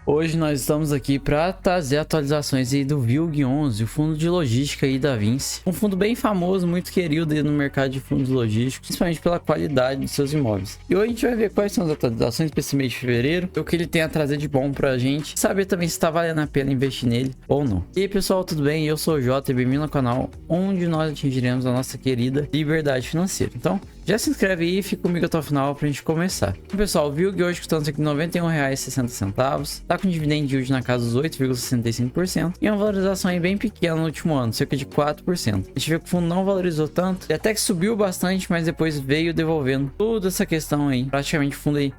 Hoje nós estamos aqui para trazer atualizações aí do VILG11, o fundo de logística aí da Vinci. Um fundo bem famoso, muito querido aí no mercado de fundos logísticos, principalmente pela qualidade dos seus imóveis. E hoje a gente vai ver quais são as atualizações para esse mês de fevereiro, o que ele tem a trazer de bom pra gente, saber também se está valendo a pena investir nele ou não. E aí pessoal, tudo bem? Eu sou o Jota e bem-vindo ao canal onde nós atingiremos a nossa querida liberdade financeira. Então, já se inscreve aí e fica comigo até o final pra gente começar. Então, pessoal, o VILG hoje custando aqui R$ 91,60. Tá com dividend yield na casa dos 8,65% e uma valorização aí bem pequena no último ano, cerca de 4%. A gente vê que o fundo não valorizou tanto, e até que subiu bastante, mas depois veio devolvendo toda essa questão aí. Praticamente o fundo aí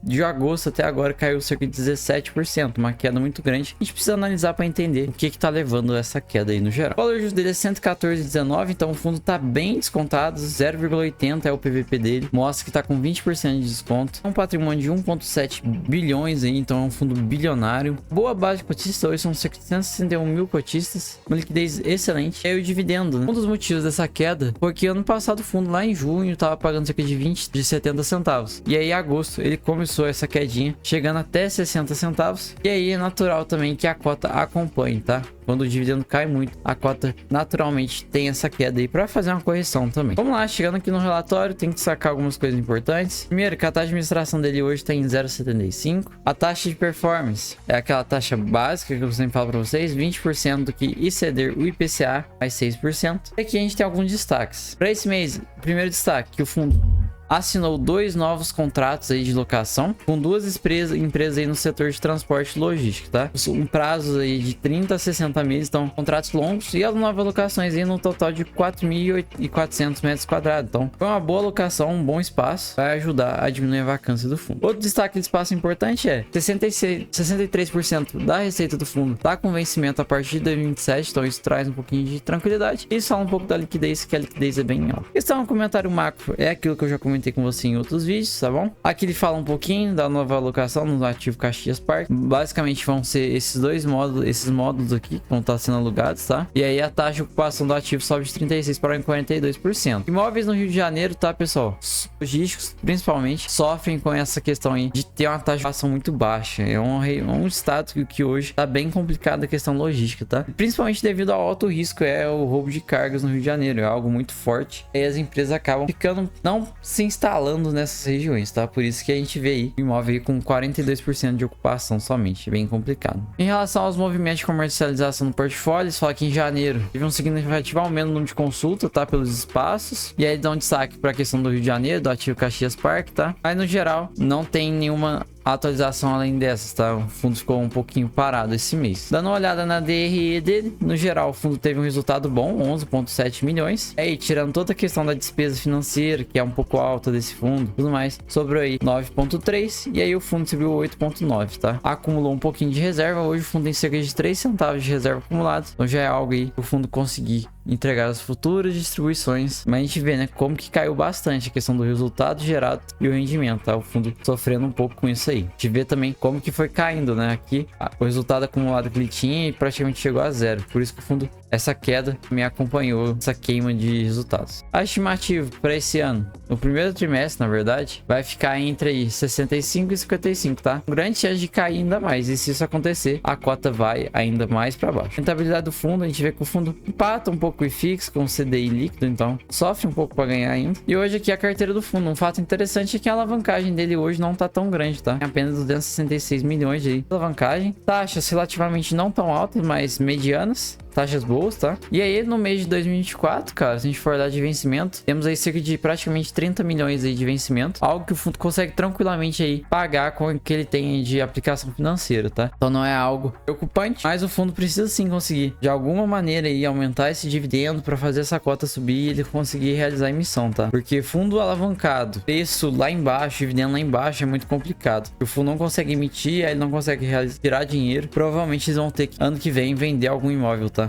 de agosto até agora caiu cerca de 17%, uma queda muito grande. A gente precisa analisar para entender o que tá levando essa queda aí no geral. O valor justo dele é 114,19, então o fundo tá bem descontado, 0,80 é o PVP dele, mostra que tá com 20% de desconto. É um patrimônio de 1,7 bilhões aí, então é um fundo bilionário. Boa base de cotistas, hoje são cerca de 161 mil cotistas, uma liquidez excelente. E aí o dividendo, né? Um dos motivos dessa queda foi que ano passado o fundo lá em junho tava pagando cerca de 70 centavos. E aí em agosto ele começou essa quedinha, chegando até 60 centavos. E aí é natural também que a cota acompanhe, tá? Quando o dividendo cai muito, a cota naturalmente tem essa queda aí para fazer uma correção também. Vamos lá, chegando aqui no relatório, tem que sacar algumas coisas importantes. Primeiro, que a taxa de administração dele hoje está em 0,75. A taxa de performance é aquela taxa básica que eu sempre falo para vocês, 20% do que exceder o IPCA mais 6%. E aqui a gente tem alguns destaques. Para esse mês, o primeiro destaque, que o fundo assinou 2 novos contratos aí de locação com 2 empresas aí no setor de transporte e logística, tá? Um prazo aí de 30 a 60 meses, então contratos longos, e as novas locações aí no total de 4.400 metros quadrados. Então foi uma boa locação, um bom espaço, vai ajudar a diminuir a vacância do fundo. Outro destaque de espaço importante é 63% da receita do fundo tá com vencimento a partir de 2027, então isso traz um pouquinho de tranquilidade. E só um pouco da liquidez, que a liquidez é bem alta. Questão no comentário macro é aquilo que eu já comentei com você em outros vídeos, tá bom? Aqui ele fala um pouquinho da nova alocação no ativo Caxias Park. Basicamente vão ser esses dois módulos, esses módulos aqui que vão estar sendo alugados, tá? E aí a taxa de ocupação do ativo sobe de 36% para 42%. Imóveis no Rio de Janeiro, tá, pessoal? Logísticos, principalmente, sofrem com essa questão aí de ter uma taxa de ocupação muito baixa. É um estado que hoje tá bem complicado a questão logística, tá? Principalmente devido ao alto risco, é o roubo de cargas no Rio de Janeiro. É algo muito forte. E as empresas acabam ficando, não se instalando nessas regiões, tá? Por isso que a gente vê aí o imóvel aí com 42% de ocupação somente, bem complicado. Em relação aos movimentos de comercialização no portfólio, eles falam que em janeiro teve um significativo aumento no número de consulta, tá? Pelos espaços, e aí dá um destaque para a questão do Rio de Janeiro, do ativo Caxias Park, tá? Mas no geral, não tem nenhuma atualização além dessas, tá? O fundo ficou um pouquinho parado esse mês. Dando uma olhada na DRE dele, no geral o fundo teve um resultado bom, 11,7 milhões. Aí, tirando toda a questão da despesa financeira, que é um pouco alta desse fundo, tudo mais, sobrou aí 9,3, e aí o fundo subiu 8,9, tá? Acumulou um pouquinho de reserva, hoje o fundo tem cerca de 3 centavos de reserva acumulado, então já é algo aí que o fundo conseguir entregar as futuras distribuições. Mas a gente vê, né, como que caiu bastante a questão do resultado gerado e o rendimento, tá? O fundo sofrendo um pouco com isso aí. A gente vê também como que foi caindo, né? Aqui o resultado acumulado que ele tinha e praticamente chegou a zero. Por isso que o fundo, essa queda me acompanhou, essa queima de resultados. A estimativa para esse ano, no primeiro trimestre, na verdade, vai ficar entre aí 65 e 55, tá? Grande chance de cair ainda mais. E se isso acontecer, a cota vai ainda mais para baixo. A rentabilidade do fundo, a gente vê que o fundo empata um pouco o IFIX com o CDI líquido, então sofre um pouco para ganhar ainda. E hoje aqui a carteira do fundo, um fato interessante é que a alavancagem dele hoje não tá tão grande, tá? Tem apenas 266 milhões de alavancagem. Taxas relativamente não tão altas, mas medianas. Taxas boas, tá? E aí, no mês de 2024, cara, se a gente for olhar de vencimento, temos aí cerca de praticamente 30 milhões aí de vencimento. Algo que o fundo consegue tranquilamente aí pagar com o que ele tem de aplicação financeira, tá? Então não é algo preocupante, mas o fundo precisa sim conseguir, de alguma maneira aí, aumentar esse dividendo para fazer essa cota subir e ele conseguir realizar a emissão, tá? Porque fundo alavancado, preço lá embaixo, dividendo lá embaixo é muito complicado. O fundo não consegue emitir, aí ele não consegue tirar dinheiro. Provavelmente eles vão ter que, ano que vem, vender algum imóvel, tá?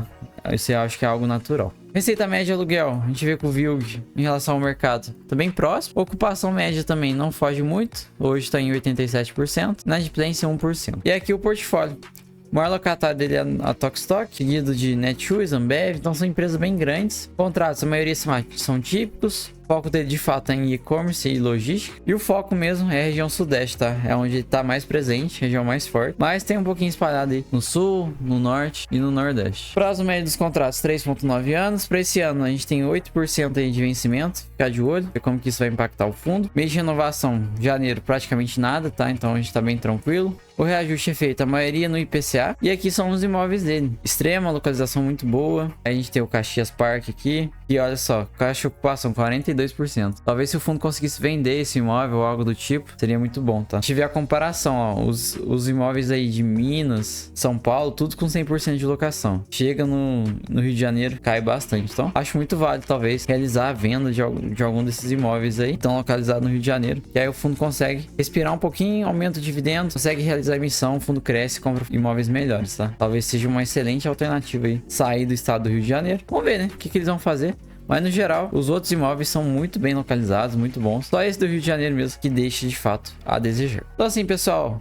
Isso eu acho que é algo natural. Receita média de aluguel, a gente vê que o VILG em relação ao mercado tá bem próximo. Ocupação média também não foge muito, hoje está em 87%, inadimplência 1%. E aqui o portfólio. O maior locatário dele é a Tokstok, seguido de Netshoes, Ambev, então são empresas bem grandes. Contratos, a maioria são típicos. O foco dele de fato é em e-commerce e logística. E o foco mesmo é a região sudeste, tá? É onde ele tá mais presente, região mais forte. Mas tem um pouquinho espalhado aí no sul, no norte e no nordeste. Prazo médio dos contratos, 3,9 anos. Para esse ano, a gente tem 8% aí de vencimento. Ficar de olho, ver como que isso vai impactar o fundo. Mês de renovação, janeiro, praticamente nada, tá? Então a gente tá bem tranquilo. O reajuste é feito a maioria no IPCA. E aqui são os imóveis dele. Extrema, localização muito boa. A gente tem o Caxias Park aqui. E olha só, caixa de ocupação 42%. Talvez se o fundo conseguisse vender esse imóvel ou algo do tipo, seria muito bom, tá? Se tiver a comparação, ó, os imóveis aí de Minas, São Paulo, tudo com 100% de locação. Chega no Rio de Janeiro, cai bastante. Então, acho muito válido, talvez, realizar a venda de algum desses imóveis aí, estão localizados no Rio de Janeiro. E aí o fundo consegue respirar um pouquinho, aumenta o dividendo, consegue realizar a emissão, o fundo cresce e compra imóveis melhores, tá? Talvez seja uma excelente alternativa aí, sair do estado do Rio de Janeiro. Vamos ver, né? O que eles vão fazer. Mas no geral, os outros imóveis são muito bem localizados, muito bons. Só esse do Rio de Janeiro mesmo que deixa de fato a desejar. Então assim, pessoal,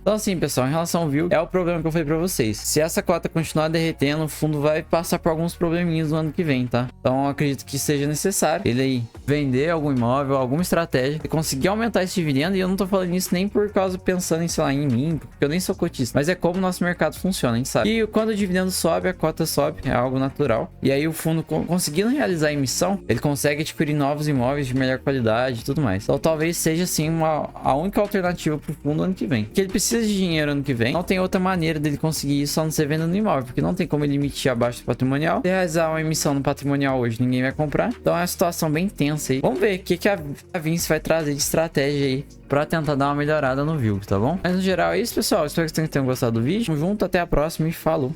em relação ao VILG, é o problema que eu falei pra vocês. Se essa cota continuar derretendo, o fundo vai passar por alguns probleminhas no ano que vem, tá? Então eu acredito que seja necessário ele aí vender algum imóvel, alguma estratégia e conseguir aumentar esse dividendo. E eu não tô falando isso nem por causa pensando em, sei lá, em mim, porque eu nem sou cotista. Mas é como o nosso mercado funciona, a gente sabe. E quando o dividendo sobe, a cota sobe, é algo natural. E aí o fundo conseguindo realizar a emissão, ele consegue adquirir novos imóveis de melhor qualidade e tudo mais. Então talvez seja assim a única alternativa para o fundo ano que vem. Porque ele precisa de dinheiro ano que vem. Não tem outra maneira dele conseguir isso só não ser vendendo imóvel. Porque não tem como ele emitir abaixo do patrimonial. Se realizar uma emissão no patrimonial hoje, ninguém vai comprar. Então é uma situação bem tensa aí. Vamos ver o que a Vinci vai trazer de estratégia aí para tentar dar uma melhorada no VILG, tá bom? Mas no geral é isso, pessoal. Espero que vocês tenham gostado do vídeo. Tamo junto, até a próxima e falou!